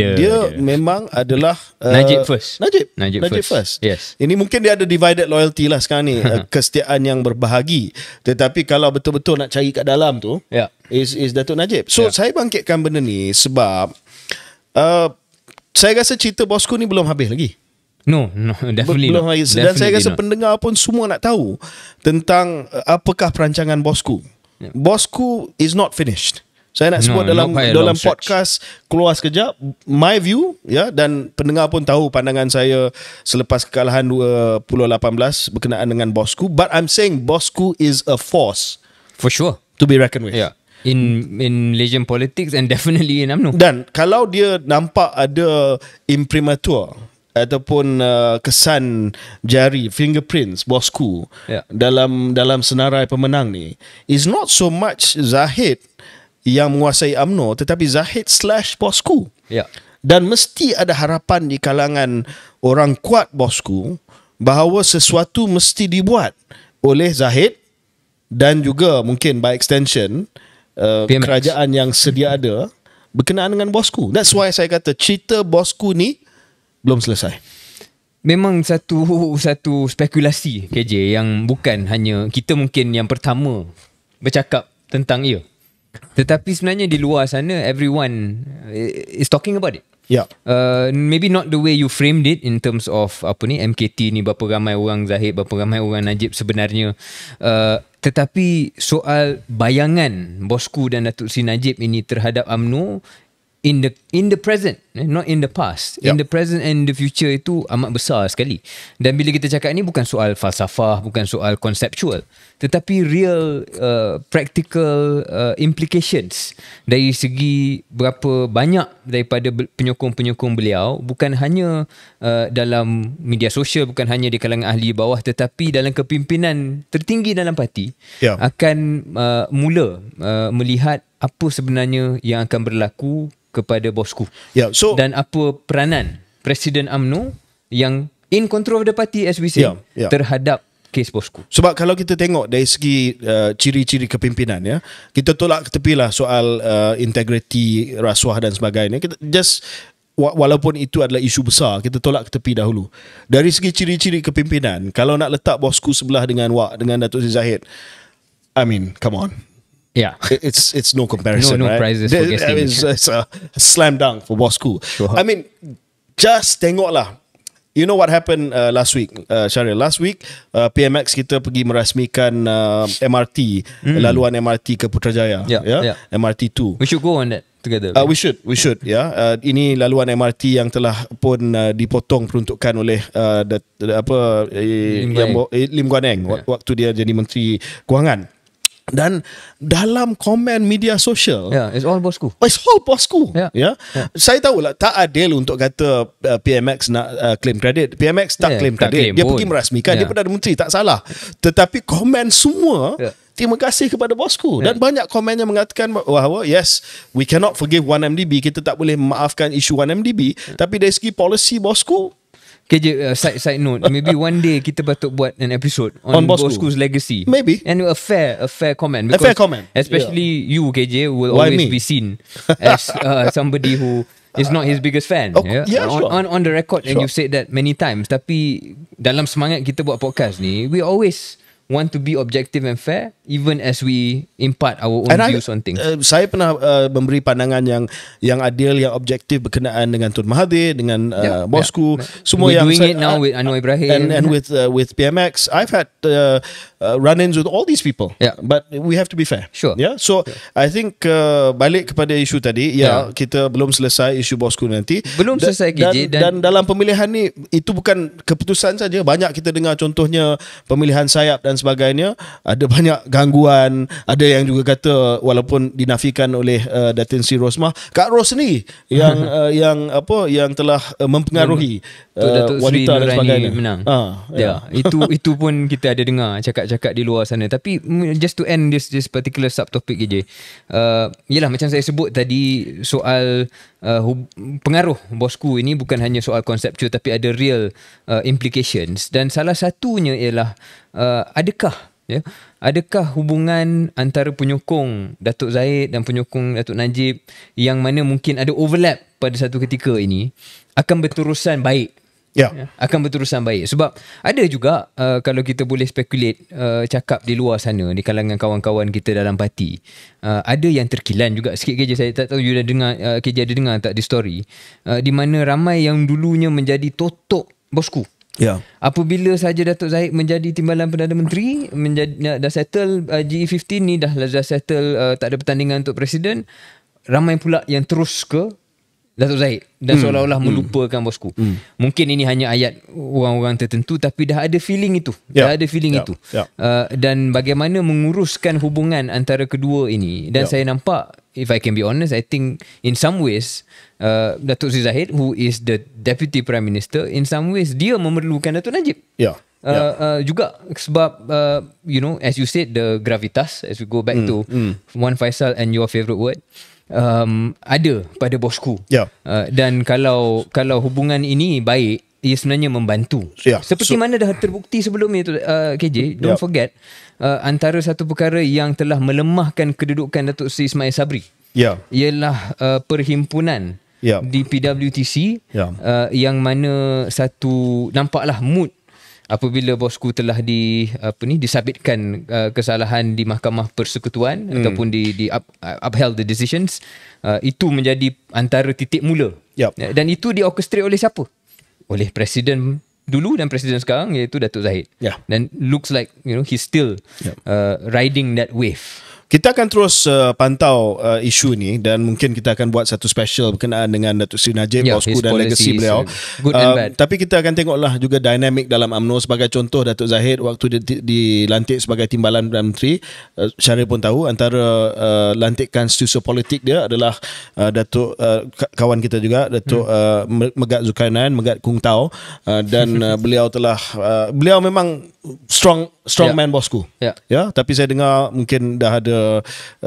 memang adalah Najib first. Najib first. Yes. Ini mungkin dia ada divided loyalty lah sekarang ni, kesetiaan yang berbahagi. Tetapi kalau betul-betul nak cari kat dalam tu, is Datuk Najib. So saya bangkitkan benda ni sebab saya rasa cerita bosku ni belum habis lagi. No, definitely belum habis. Dan saya rasa pendengar pun semua nak tahu tentang apakah perancangan bosku. Bosku is not finished. Saya nak sebut dalam podcast keluar sekejap, my view, dan pendengar pun tahu pandangan saya selepas kekalahan 2018 berkenaan dengan bosku. But I'm saying bosku is a force for sure to be reckoned with. In Malaysian politics and definitely in UMNO. Dan kalau dia nampak ada imprimatur ataupun kesan jari, fingerprints bosku dalam senarai pemenang ni, is not so much Zahid yang menguasai UMNO, tetapi Zahid / bosku. Dan mesti ada harapan di kalangan orang kuat bosku bahawa sesuatu mesti dibuat oleh Zahid dan juga mungkin by extension kerajaan yang sedia ada berkenaan dengan bosku. That's why saya kata cerita bosku ni belum selesai. Memang satu spekulasi KJ yang bukan hanya kita mungkin yang pertama bercakap tentang ia. Tetapi sebenarnya di luar sana everyone is talking about it. Maybe not the way you framed it in terms of MKT ni berapa ramai orang Zahid, berapa ramai orang Najib sebenarnya. Tetapi soal bayangan bosku dan Datuk Seri Najib ini terhadap UMNO in the present, not in the past. In the present and the future itu amat besar sekali. Dan bila kita cakap ni bukan soal falsafah, bukan soal konseptual, tetapi real practical implications dari segi berapa banyak daripada penyokong-penyokong beliau, bukan hanya dalam media sosial, bukan hanya di kalangan ahli bawah, tetapi dalam kepimpinan tertinggi dalam parti akan mula melihat apa sebenarnya yang akan berlaku kepada bosku. Dan apa peranan Presiden UMNO yang in control of the party as we say terhadap kes bosku. Sebab kalau kita tengok dari segi ciri-ciri kepimpinan, kita tolak ke tepi lah soal integriti, rasuah dan sebagainya. Kita just walaupun itu adalah isu besar, kita tolak ke tepi dahulu. Dari segi ciri-ciri kepimpinan, kalau nak letak bosku sebelah dengan Datuk Seri Zahid, I mean, come on. It's no comparison. No right? prizes for guessing. It's a slam dunk for bosku. Sure. I mean, just tengoklah. You know what happened last week, Syaril? Last week, PMX kita pergi merasmikan MRT, laluan MRT ke Putrajaya. MRT 2. We should go on that together. We should. Ini laluan MRT yang telah pun dipotong peruntukan oleh Lim Guan Eng waktu dia jadi Menteri Kewangan. Dan dalam komen media sosial, it's all bosku. It's all bosku. Saya tahulah tak adil untuk kata PMX nak claim credit. PMX tak claim credit. Dia pergi merasmikan, dia Perdana Menteri, tak salah. Tetapi komen semua terima kasih kepada bosku. Dan banyak komen yang mengatakan bahawa yes, we cannot forgive 1MDB, kita tak boleh memaafkan isu 1MDB, tapi dari segi policy bosku. KJ, side note, maybe one day kita patut buat an episode on Bosku's legacy. Maybe. And a fair comment. A fair comment. Especially you, KJ, will always be seen as somebody who is not his biggest fan. Sure. On the record, and you've said that many times. Tapi dalam semangat kita buat podcast ni, we always want to be objective and fair, even as we impart our own views on things. Saya pernah memberi pandangan yang adil, yang objektif berkenaan dengan Tun Mahathir, dengan bosku. Semua We're yang doing it now with Anwar Ibrahim and with PMX. I've had run-ins with all these people. Yeah. But we have to be fair. Sure. Yeah. So I think balik kepada isu tadi, kita belum selesai isu bosku nanti. Belum selesai, KJ, dan dalam pemilihan ni itu bukan keputusan saja. Banyak kita dengar contohnya pemilihan sayap dan sebagainya, ada banyak gangguan, ada yang juga kata walaupun dinafikan oleh Datin Sri Rosmah, Kak Ros sendiri yang telah mempengaruhi wanita dan sebagainya menang. Itu pun kita ada dengar cakap-cakap di luar sana. Tapi just to end this particular subtopic je, yelah macam saya sebut tadi, soal pengaruh bosku ini bukan hanya soal konseptual tapi ada real implications, dan salah satunya ialah adakah hubungan antara penyokong Datuk Zahid dan penyokong Datuk Najib yang mana mungkin ada overlap pada satu ketika ini akan berterusan baik. Akan berterusan baik. Sebab ada juga kalau kita boleh speculate, cakap di luar sana, di kalangan kawan-kawan kita dalam parti, ada yang terkilan juga sikit kerja. Saya tak tahu you dah dengar, KJ ada dengar tak di story, di mana ramai yang dulunya menjadi totok bosku. Apabila saja Datuk Zahid menjadi Timbalan Perdana Menteri, dah settle GE15 ni, dah settle tak ada pertandingan untuk Presiden, ramai pula yang terus ke Datuk Zahid dan seolah-olah melupakan bosku. Mungkin ini hanya ayat orang-orang tertentu, tapi dah ada feeling itu. Dan bagaimana menguruskan hubungan antara kedua ini. Dan saya nampak, if I can be honest, I think in some ways Datuk Sri Zahid, who is the Deputy Prime Minister, in some ways dia memerlukan Datuk Najib. Juga sebab as you said, the gravitas, as we go back to Wan Faisal and your favourite word, ada pada bosku. Dan kalau hubungan ini baik, ia sebenarnya membantu. Seperti mana dah terbukti sebelum itu, KJ, don't forget, antara satu perkara yang telah melemahkan kedudukan Datuk Seri Ismail Sabri ialah perhimpunan di PWTC, yang mana satu nampaklah mood apabila bosku telah disabitkan kesalahan di Mahkamah Persekutuan ataupun di upheld the decisions, itu menjadi antara titik mula. Dan itu diorchestrate oleh siapa? Oleh Presiden dulu dan Presiden sekarang, iaitu Datuk Zahid. Dan looks like he's still riding that wave. Kita akan terus pantau isu ni, dan mungkin kita akan buat satu special berkenaan dengan Datuk Seri Najib, bosku, dan legasi beliau. Good and bad. Tapi kita akan tengoklah juga dinamik dalam UMNO. Sebagai contoh, Datuk Zahid waktu dilantik sebagai Timbalan Perdana Menteri, Syaril pun tahu antara lantikan sosio-politik dia adalah Datuk kawan kita juga, Datuk Megat Zulkarnain, Megat Kung Tao, dan beliau memang strong man bosku. Tapi saya dengar mungkin dah ada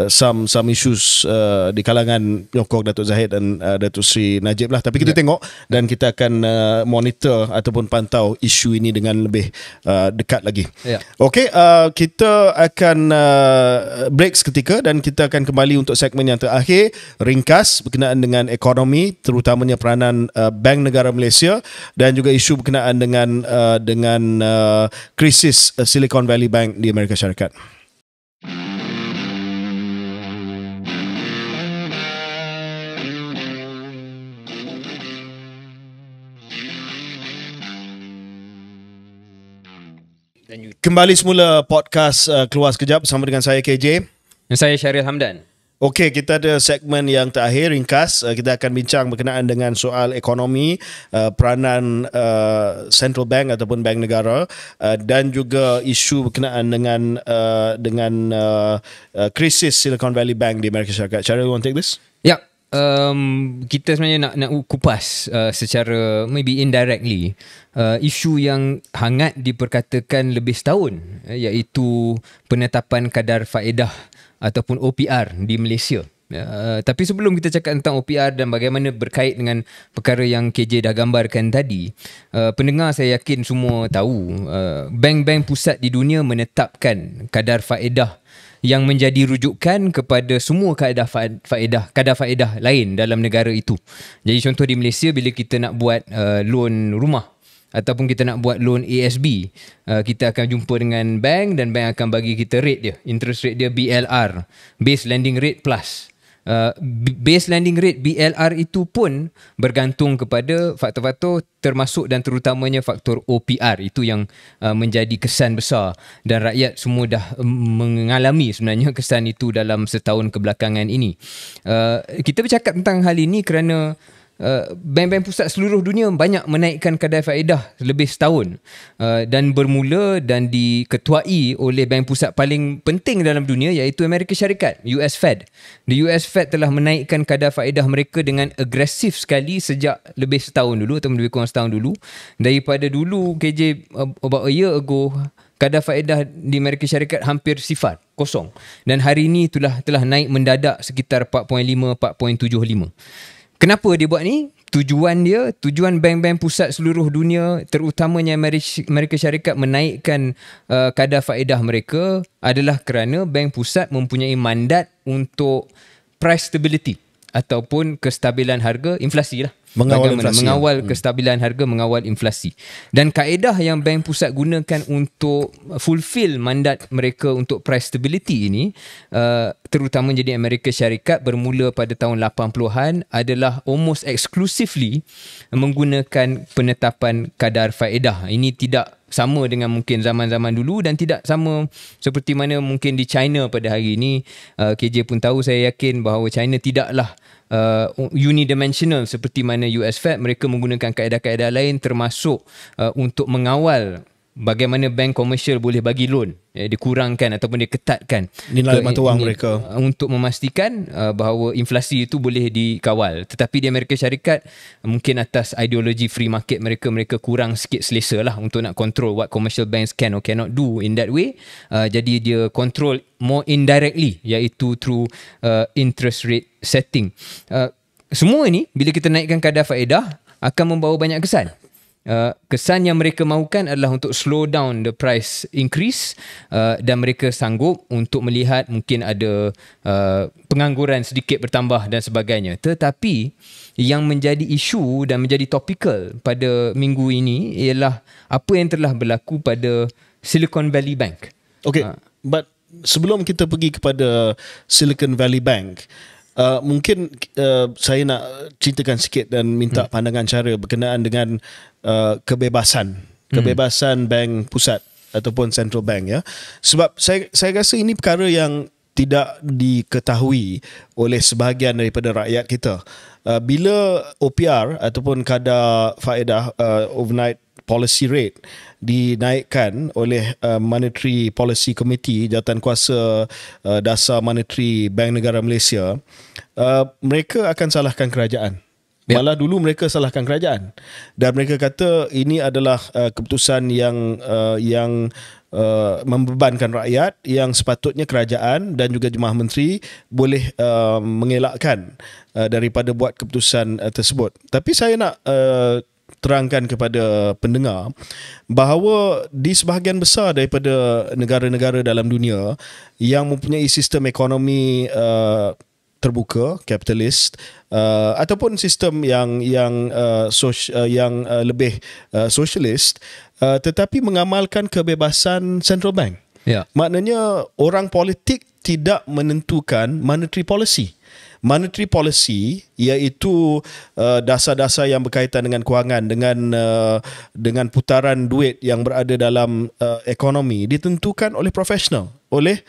some issues di kalangan nyokong Datuk Zahid dan Datuk Seri Najib lah. Tapi kita tengok, dan kita akan monitor ataupun pantau isu ini dengan lebih dekat lagi. Okey, kita akan break seketika, dan kita akan kembali untuk segmen yang terakhir, ringkas berkenaan dengan ekonomi, terutamanya peranan Bank Negara Malaysia, dan juga isu berkenaan dengan krisis Silicon Valley Bank di Amerika Syarikat. Kembali semula podcast Keluar Sekejap bersama dengan saya KJ. Dan saya Syaril Hamdan. Okey, kita ada segmen yang terakhir, ringkas. Kita akan bincang berkenaan dengan soal ekonomi, peranan Central Bank ataupun Bank Negara, dan juga isu berkenaan dengan krisis Silicon Valley Bank di Amerika Syarikat. Syaril, you want to take this? Kita sebenarnya nak kupas secara maybe indirectly isu yang hangat diperkatakan lebih setahun, iaitu penetapan kadar faedah ataupun OPR di Malaysia. Tapi sebelum kita cakap tentang OPR dan bagaimana berkait dengan perkara yang KJ dah gambarkan tadi, pendengar saya yakin semua tahu bank-bank pusat di dunia menetapkan kadar faedah yang menjadi rujukan kepada semua kadar faedah lain dalam negara itu. Jadi contoh di Malaysia, bila kita nak buat loan rumah ataupun kita nak buat loan ASB, kita akan jumpa dengan bank, dan bank akan bagi kita rate dia, interest rate dia BLR, Base Lending Rate Plus. base lending rate BLR itu pun bergantung kepada faktor-faktor termasuk dan terutamanya faktor OPR. Itu yang menjadi kesan besar dan rakyat semua dah mengalami sebenarnya kesan itu dalam setahun kebelakangan ini. Kita bercakap tentang hal ini kerana bank-bank pusat seluruh dunia banyak menaikkan kadar faedah lebih setahun, dan bermula dan diketuai oleh bank pusat paling penting dalam dunia iaitu Amerika Syarikat, US Fed. The US Fed telah menaikkan kadar faedah mereka dengan agresif sekali sejak lebih setahun dulu atau lebih kurang setahun dulu. Daripada dulu KJ about a year ago, kadar faedah di Amerika Syarikat hampir sifar, kosong. Dan hari ini telah naik mendadak sekitar 4.5, 4.75. Kenapa dia buat ni? Tujuan bank-bank pusat seluruh dunia, terutamanya Amerika Syarikat, menaikkan kadar faedah mereka adalah kerana bank pusat mempunyai mandat untuk price stability ataupun kestabilan harga, inflasi lah. Mengawal kestabilan harga, mengawal inflasi. Dan kaedah yang bank pusat gunakan untuk fulfill mandat mereka untuk price stability ini, terutama jadi Amerika Syarikat bermula pada tahun 80-an, adalah almost exclusively menggunakan penetapan kadar faedah. Ini tidak sama dengan mungkin zaman-zaman dulu dan tidak sama seperti mana mungkin di China pada hari ini. KJ pun tahu, saya yakin bahawa China tidaklah unidimensional seperti mana US Fed. Mereka menggunakan kaedah-kaedah lain termasuk untuk mengawal bagaimana bank komersial boleh bagi loan, dikurangkan ataupun diketatkan nilai mata wang mereka untuk memastikan bahawa inflasi itu boleh dikawal. Tetapi di Amerika Syarikat, mungkin atas ideologi free market mereka kurang sikit selesa lah untuk nak control what commercial banks can or cannot do in that way. Jadi dia control more indirectly, iaitu through interest rate setting. Semua ini bila kita naikkan kadar faedah akan membawa banyak kesan. Kesan yang mereka mahukan adalah untuk slow down the price increase, dan mereka sanggup untuk melihat mungkin ada pengangguran sedikit bertambah dan sebagainya. Tetapi yang menjadi isu dan menjadi topikal pada minggu ini ialah apa yang telah berlaku pada Silicon Valley Bank. Okay, but sebelum kita pergi kepada Silicon Valley Bank, mungkin saya nak ceritakan sikit dan minta pandangan cara berkenaan dengan kebebasan bank pusat ataupun central bank, ya. Sebab saya rasa ini perkara yang tidak diketahui oleh sebahagian daripada rakyat kita. Bila OPR ataupun kadar faedah, overnight policy rate, dinaikkan oleh Monetary Policy Committee, Jawatankuasa Dasar Monetary Bank Negara Malaysia, mereka akan salahkan kerajaan. Malah dulu mereka salahkan kerajaan dan mereka kata ini adalah keputusan yang membebankan rakyat, yang sepatutnya kerajaan dan juga jemaah menteri boleh mengelakkan daripada buat keputusan tersebut. Tapi saya nak terangkan kepada pendengar bahawa di sebahagian besar daripada negara-negara dalam dunia yang mempunyai sistem ekonomi terbuka, kapitalis, ataupun sistem yang lebih sosialis, tetapi mengamalkan kebebasan central bank. Ya. Maknanya orang politik tidak menentukan monetary policy. Monetary policy iaitu dasar-dasar yang berkaitan dengan kewangan, dengan putaran duit yang berada dalam ekonomi, ditentukan oleh profesional, oleh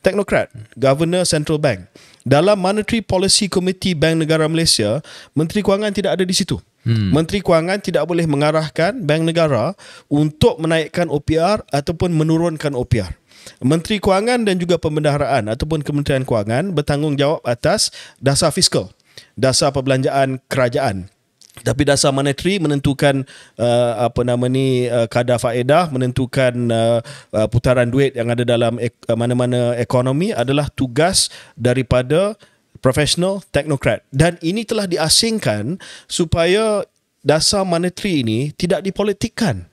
teknokrat, Governor Central Bank. Dalam Monetary Policy Committee Bank Negara Malaysia, Menteri Kewangan tidak ada di situ. Menteri Kewangan tidak boleh mengarahkan bank negara untuk menaikkan OPR ataupun menurunkan OPR. Menteri Kewangan dan juga Pembendaharaan ataupun Kementerian Kewangan bertanggungjawab atas dasar fiskal, dasar perbelanjaan kerajaan. Tapi dasar monetary menentukan kadar faedah, menentukan putaran duit yang ada dalam mana-mana ekonomi adalah tugas daripada profesional teknokrat. Dan ini telah diasingkan supaya dasar monetary ini tidak dipolitikkan.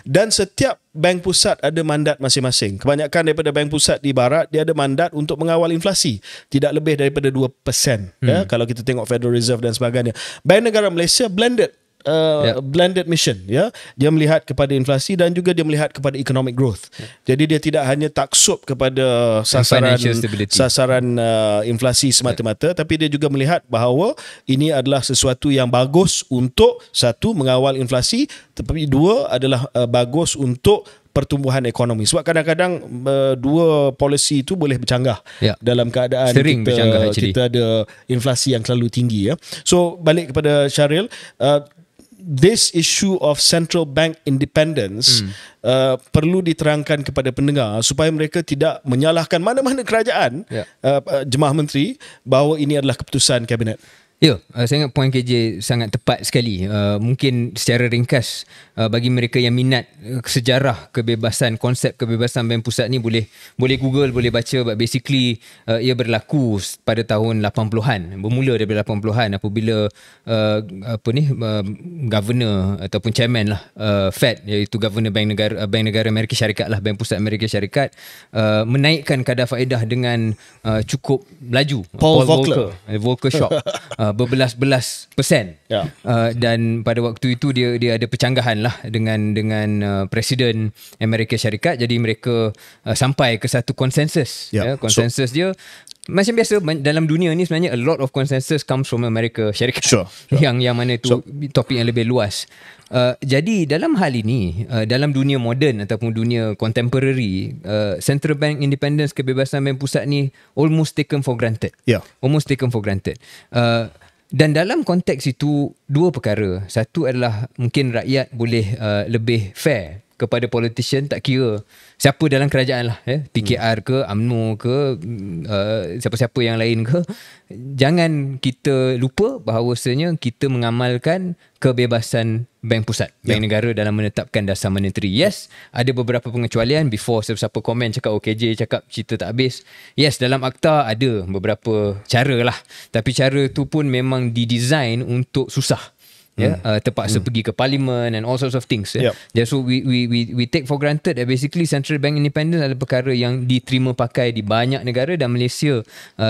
Dan setiap bank pusat ada mandat masing-masing. Kebanyakan daripada bank pusat di barat, dia ada mandat untuk mengawal inflasi tidak lebih daripada 2%, ya, kalau kita tengok Federal Reserve dan sebagainya. Bank Negara Malaysia blended blended mission, ya. Dia melihat kepada inflasi dan juga dia melihat kepada economic growth. Jadi dia tidak hanya taksub kepada sasaran inflasi semata-mata, tapi dia juga melihat bahawa ini adalah sesuatu yang bagus untuk satu, mengawal inflasi, tetapi dua adalah bagus untuk pertumbuhan ekonomi. Sebab kadang-kadang dua polisi itu boleh bercanggah dalam keadaan kita ada inflasi yang terlalu tinggi, ya. So balik kepada Syaril, this issue of central bank independence perlu diterangkan kepada pendengar supaya mereka tidak menyalahkan mana-mana kerajaan, jemaah menteri, bahawa ini adalah keputusan kabinet. Ya, saya ingat poin KJ sangat tepat sekali. Mungkin secara ringkas, bagi mereka yang minat sejarah kebebasan, konsep kebebasan bank pusat ni boleh Google, boleh baca. But basically ia berlaku pada tahun 80-an, bermula daripada 80-an apabila governor ataupun chairman lah Fed, iaitu governor Bank Negara Amerika Syarikat lah, Bank Pusat Amerika Syarikat, menaikkan kadar faedah dengan cukup laju. Paul Volcker shock. Berbelas-belas persen, dan pada waktu itu dia ada percanggahan lah dengan Presiden Amerika Syarikat. Jadi mereka sampai ke satu konsensus. Konsensus dia macam biasa dalam dunia ni, sebenarnya a lot of consensus comes from Amerika Syarikat. Yang mana itu topik yang lebih luas. Jadi dalam hal ini, dalam dunia moden ataupun dunia contemporary, central bank independence, kebebasan bank pusat ni almost taken for granted. Almost taken for granted. Dan dalam konteks itu, dua perkara. Satu adalah mungkin rakyat boleh lebih fair kepada politician, tak kira siapa dalam kerajaan lah, PKR ke, UMNO ke, siapa-siapa yang lain ke. Jangan kita lupa bahawasanya kita mengamalkan kebebasan bank pusat, bank negara dalam menetapkan dasar monetary. Yes, ada beberapa pengecualian. Before siapa-siapa komen cakap OKJ cakap cerita tak habis. Yes, dalam akta ada beberapa cara lah, tapi cara tu pun memang didesign untuk susah. Terpaksa pergi ke parlimen and all sorts of things. So we take for granted that basically central bank independence adalah perkara yang diterima pakai di banyak negara, dan Malaysia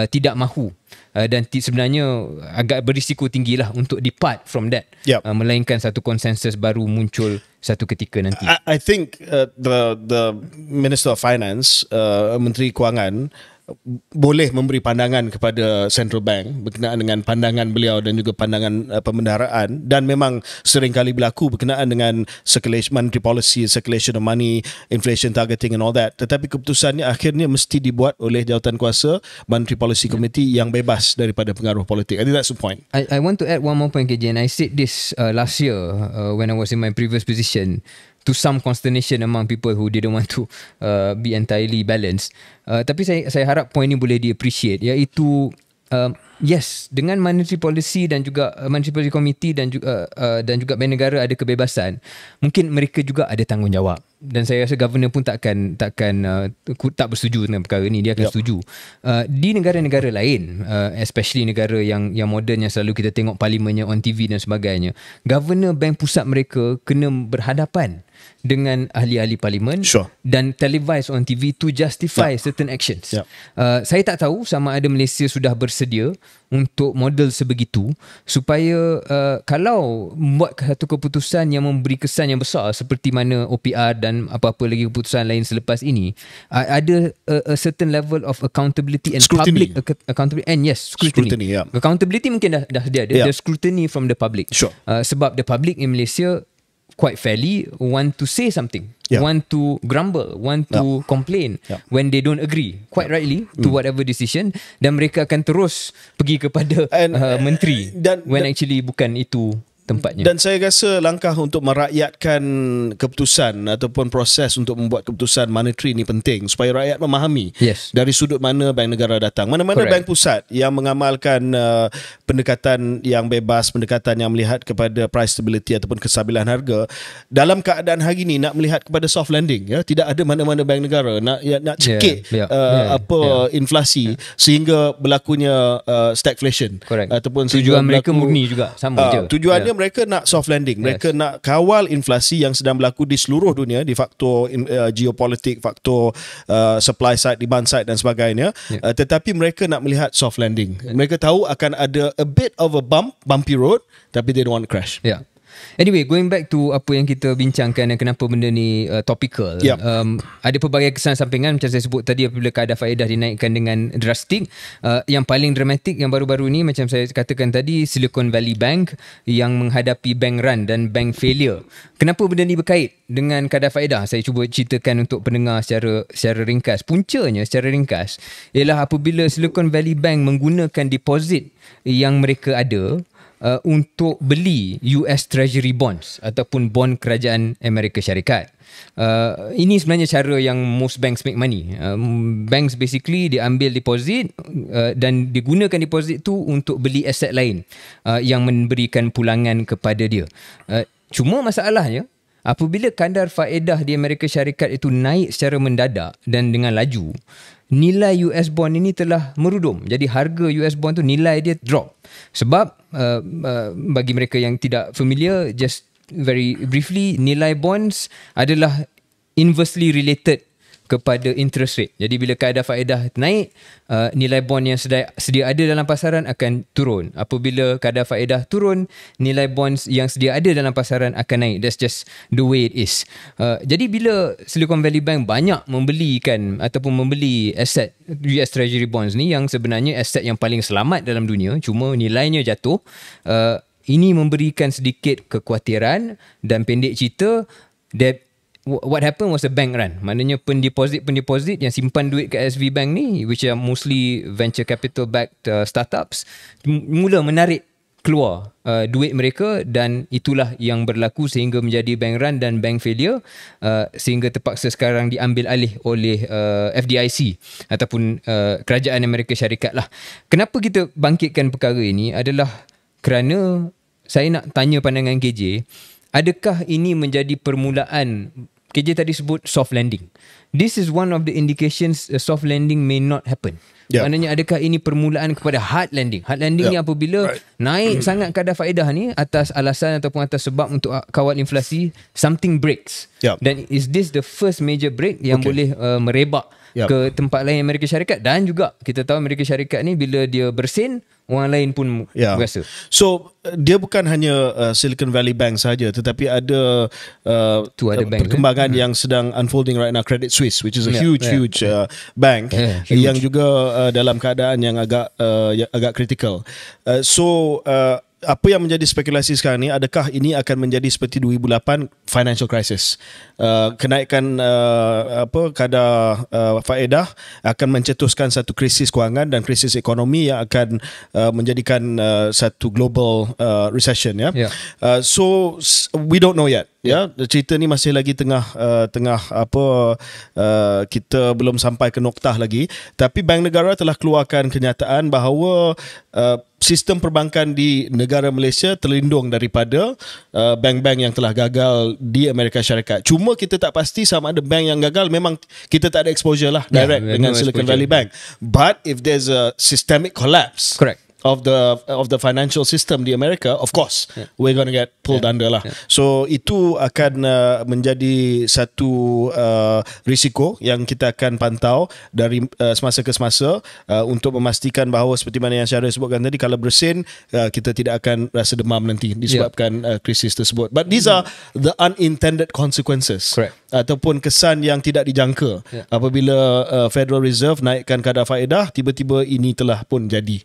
tidak mahu dan sebenarnya agak berisiko tinggilah untuk depart from that, melainkan satu konsensus baru muncul satu ketika nanti. I think the Minister of Finance, Menteri Kewangan, boleh memberi pandangan kepada central bank berkenaan dengan pandangan beliau dan juga pandangan pembendaharaan, dan memang sering kali berlaku berkenaan dengan circulation monetary policy, circulation of money, inflation targeting and all that. Tetapi keputusannya akhirnya mesti dibuat oleh Jawatankuasa Monetary Policy Committee yang bebas daripada pengaruh politik. I think that's the point. I want to add one more point, KJ, and I said this last year when I was in my previous position, to some consternation among people who didn't want to be entirely balanced. Tapi saya harap point ni boleh di-appreciate, iaitu yes, dengan monetary policy dan juga monetary policy committee dan juga bank negara ada kebebasan, mungkin mereka juga ada tanggungjawab. Dan saya rasa governor pun tak bersetuju dengan perkara ni. Dia akan setuju. Di negara-negara lain, especially negara yang moden, yang selalu kita tengok parlimennya on TV dan sebagainya, governor bank pusat mereka kena berhadapan dengan ahli-ahli parlimen dan televised on TV to justify certain actions. Saya tak tahu sama ada Malaysia sudah bersedia untuk model sebegitu, supaya kalau membuat satu keputusan yang memberi kesan yang besar seperti mana OPR dan apa-apa lagi keputusan lain selepas ini, ada a certain level of accountability and scrutiny. Public accountability, and yes, scrutiny. Accountability mungkin dah ada. The scrutiny from the public. Sebab the public in Malaysia quite fairly want to say something, want to grumble, want to complain when they don't agree, quite rightly, to whatever decision, dan mereka akan terus pergi kepada menteri when actually bukan itu tempatnya. Dan saya rasa langkah untuk merakyatkan keputusan ataupun proses untuk membuat keputusan monetary ni penting supaya rakyat memahami dari sudut mana bank negara datang. Mana-mana bank pusat yang mengamalkan pendekatan yang bebas, pendekatan yang melihat kepada price stability ataupun kestabilan harga, dalam keadaan hari ni nak melihat kepada soft landing, tidak ada mana-mana bank negara nak cekik inflasi sehingga berlakunya stagflation ataupun tujuan mereka murni juga sama je. Tujuannya mereka nak soft landing. Mereka nak kawal inflasi yang sedang berlaku di seluruh dunia, di faktor geopolitik, faktor supply side, demand side dan sebagainya. Tetapi mereka nak melihat soft landing. Mereka tahu akan ada a bit of a bumpy road, tapi they don't want to crash. Anyway, going back to apa yang kita bincangkan dan kenapa benda ni topical. Yep. Ada pelbagai kesan sampingan macam saya sebut tadi apabila kadar faedah dinaikkan dengan drastik. Yang paling dramatik yang baru-baru ni macam saya katakan tadi, Silicon Valley Bank yang menghadapi bank run dan bank failure. Kenapa benda ni berkait dengan kadar faedah? Saya cuba ceritakan untuk pendengar secara ringkas. Puncanya secara ringkas ialah apabila Silicon Valley Bank menggunakan deposit yang mereka ada untuk beli US Treasury Bonds ataupun bond kerajaan Amerika Syarikat. Ini sebenarnya cara yang most banks make money. Banks basically dia ambil deposit dan digunakan deposit tu untuk beli aset lain yang memberikan pulangan kepada dia. Cuma masalahnya apabila kadar faedah di Amerika Syarikat itu naik secara mendadak dan dengan laju, nilai US bond ini telah merudum. Jadi harga US bond tu nilai dia drop. Sebab bagi mereka yang tidak familiar, just very briefly, nilai bonds adalah inversely related kepada interest rate. Jadi bila kadar faedah naik, nilai bond yang sedia ada dalam pasaran akan turun. Apabila kadar faedah turun, nilai bonds yang sedia ada dalam pasaran akan naik. That's just the way it is. Jadi bila Silicon Valley Bank banyak membelikan ataupun membeli aset US Treasury Bonds ni yang sebenarnya aset yang paling selamat dalam dunia, cuma nilainya jatuh, ini memberikan sedikit kekhawatiran dan pendek cerita that what happened was a bank run. Maknanya pendeposit yang simpan duit kat SV Bank ni, which are mostly venture capital backed startups, mula menarik keluar duit mereka, dan itulah yang berlaku sehingga menjadi bank run dan bank failure, sehingga terpaksa sekarang diambil alih oleh FDIC ataupun kerajaan Amerika Syarikat lah. Kenapa kita bangkitkan perkara ini adalah kerana saya nak tanya pandangan KJ, adakah ini menjadi permulaan? KJ tadi sebut soft landing. This is one of the indications a soft landing may not happen. Maknanya adakah ini permulaan kepada hard landing? Hard landing ni apabila naik sangat kadar faedah ni atas alasan ataupun atas sebab untuk kawal inflasi, something breaks. Dan is this the first major break yang boleh merebak ke tempat lain Amerika Syarikat? Dan juga kita tahu Amerika Syarikat ni bila dia bersin, orang lain pun berasa. So dia bukan hanya Silicon Valley Bank saja, tetapi ada perkembangan yang sedang unfolding right now. Credit Suisse, which is a huge bank yang juga dalam keadaan yang agak kritikal. Apa yang menjadi spekulasi sekarang ni, adakah ini akan menjadi seperti 2008 financial crisis? Kenaikan kadar faedah akan mencetuskan satu krisis kewangan dan krisis ekonomi yang akan menjadikan satu global recession. So we don't know yet. Cerita ni masih lagi tengah kita belum sampai ke noktah lagi. Tapi Bank Negara telah keluarkan kenyataan bahawa sistem perbankan di negara Malaysia terlindung daripada bank-bank yang telah gagal di Amerika Syarikat. Cuma kita tak pasti sama ada bank yang gagal, memang kita tak ada exposure lah direct dengan Silicon Valley Bank. But if there's a systemic collapse of the financial system di Amerika, of course we're going to get pulled under lah. So itu akan menjadi satu risiko yang kita akan pantau dari semasa ke semasa untuk memastikan bahawa seperti mana yang Syarul sebutkan tadi, kalau bersin kita tidak akan rasa demam nanti disebabkan krisis tersebut. But these are the unintended consequences ataupun kesan yang tidak dijangka apabila Federal Reserve naikkan kadar faedah, tiba-tiba ini telah pun jadi.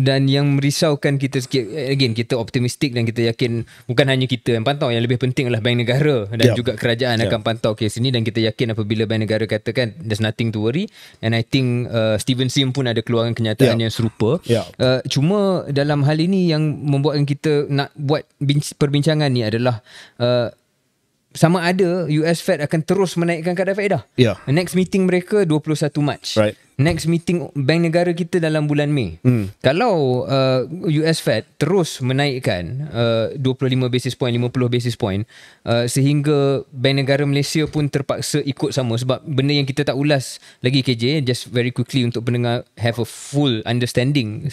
Dan yang merisaukan kita sikit, again, kita optimistik dan kita yakin bukan hanya kita yang pantau, yang lebih penting adalah Bank Negara dan juga kerajaan akan pantau kes ini, dan kita yakin apabila Bank Negara katakan there's nothing to worry, and I think Steven Sim pun ada keluarkan kenyataan yang serupa. Cuma dalam hal ini yang membuatkan kita nak buat perbincangan ni adalah sama ada US Fed akan terus menaikkan kadar faedah. Next meeting mereka 21 Mac. Next meeting Bank Negara kita dalam bulan Mei. Kalau US Fed terus menaikkan 25 basis point, 50 basis point, sehingga Bank Negara Malaysia pun terpaksa ikut sama, sebab benda yang kita tak ulas lagi KJ, just very quickly untuk pendengar have a full understanding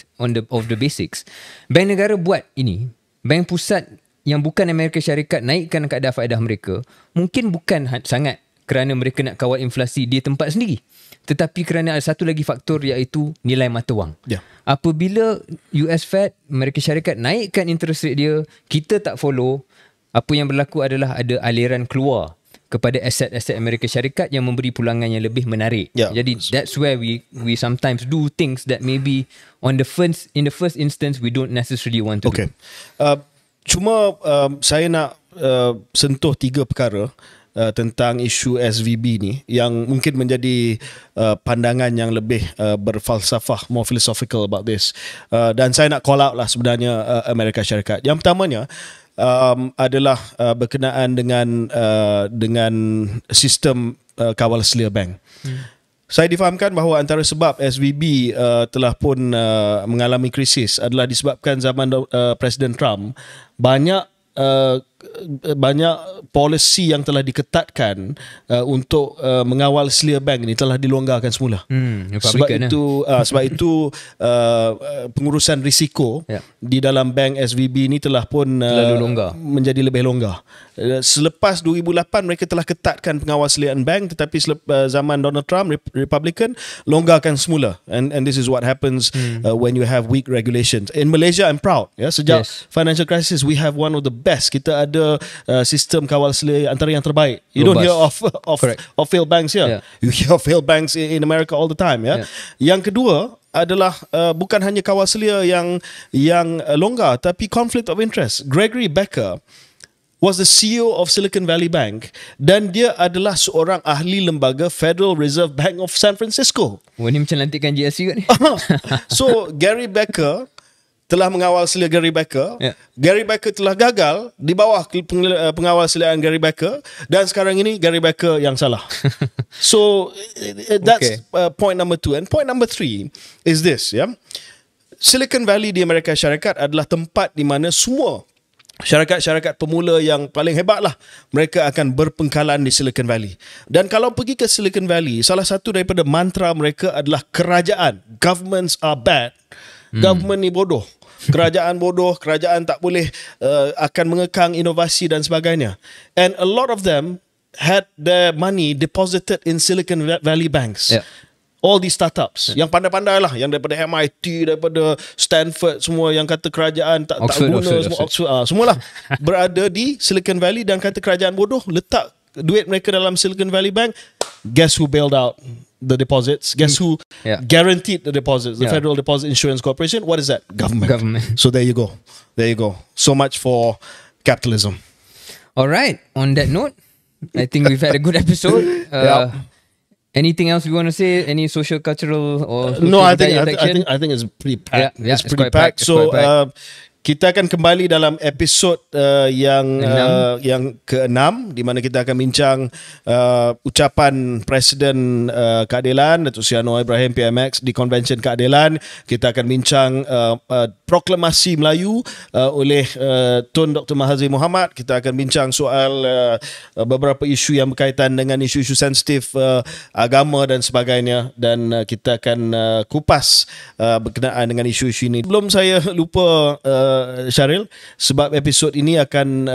of the basics. Bank Negara buat ini, Bank Pusat yang bukan Amerika Syarikat naikkan kadar faedah mereka, mungkin bukan sangat kerana mereka nak kawal inflasi di tempat sendiri, tetapi kerana ada satu lagi faktor, iaitu nilai mata wang. Apabila US Fed, Amerika Syarikat naikkan interest rate dia, kita tak follow, apa yang berlaku adalah ada aliran keluar kepada aset-aset Amerika Syarikat yang memberi pulangan yang lebih menarik. Yeah. Jadi that's where we sometimes do things that maybe in the first instance we don't necessarily want to do. Cuma saya nak sentuh 3 perkara tentang isu SVB ni yang mungkin menjadi pandangan yang lebih berfalsafah, more philosophical about this. Dan saya nak call out lah sebenarnya Amerika Syarikat. Yang pertamanya adalah berkenaan dengan sistem kawal selia bank. Saya difahamkan bahawa antara sebab SVB telah pun mengalami krisis adalah disebabkan zaman Presiden Trump banyak polisi yang telah diketatkan untuk mengawal selia bank ini telah dilonggarkan semula. Sebab itu pengurusan risiko di dalam bank SVB ini telah pun menjadi lebih longgar. Selepas 2008 mereka telah ketatkan pengawal selian bank, tetapi zaman Donald Trump Republican longgarkan semula, and this is what happens when you have weak regulations. In Malaysia I'm proud, sejak financial crisis we have one of the best. Kita ada sistem kawal selia antara yang terbaik. You don't hear of failed banks here. You hear of failed banks in America all the time. Yang kedua adalah bukan hanya kawal selia yang longgar, tapi conflict of interest. Gregory Becker was the CEO of Silicon Valley Bank dan dia adalah seorang ahli lembaga Federal Reserve Bank of San Francisco. Ini macam lantikan GSC kat ni. So Gary Becker telah mengawal selia Gary Becker. Gary Becker telah gagal di bawah pengawal seliaan Gary Becker dan sekarang ini Gary Becker yang salah. So that's point number 2. And point number 3 is this, Silicon Valley di Amerika Syarikat adalah tempat di mana semua syarikat-syarikat pemula yang paling hebat lah, mereka akan berpengkalan di Silicon Valley. Dan kalau pergi ke Silicon Valley, salah satu daripada mantra mereka adalah kerajaan. Governments are bad. Government ni bodoh. Kerajaan bodoh, kerajaan tak boleh akan mengekang inovasi dan sebagainya. And a lot of them had their money deposited in Silicon Valley banks. All these startups yang pandai-pandai lah, yang daripada MIT, daripada Stanford, semua yang kata kerajaan tak guna, semualah berada di Silicon Valley dan kata kerajaan bodoh, letak duit mereka dalam Silicon Valley Bank. Guess who bailed out the deposits? Guess who guaranteed the deposits? The Federal Deposit Insurance Corporation. What is that? Government. So there you go. So much for capitalism. Alright, on that note, I think we've had a good episode. Anything else you want to say? Any social, cultural, or social no? I think it's pretty packed. It's pretty packed. So kita akan kembali dalam episod yang ke-6 di mana kita akan bincang ucapan Presiden Keadilan Datuk Seri Anwar Ibrahim PMX di Konvensyen Keadilan. Kita akan bincang proklamasi Melayu oleh Tun Dr. Mahathir Mohamad. Kita akan bincang soal beberapa isu yang berkaitan dengan isu-isu sensitif agama dan sebagainya, dan kita akan kupas berkenaan dengan isu-isu ini. Sebelum saya lupa, Syaril, sebab episod ini akan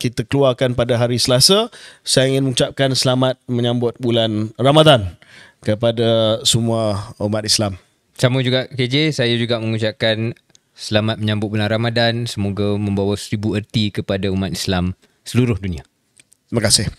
kita keluarkan pada hari Selasa, saya ingin mengucapkan selamat menyambut bulan Ramadan kepada semua umat Islam. Sama juga KJ, saya juga mengucapkan selamat menyambut bulan Ramadan. Semoga membawa 1000 erti kepada umat Islam seluruh dunia. Terima kasih.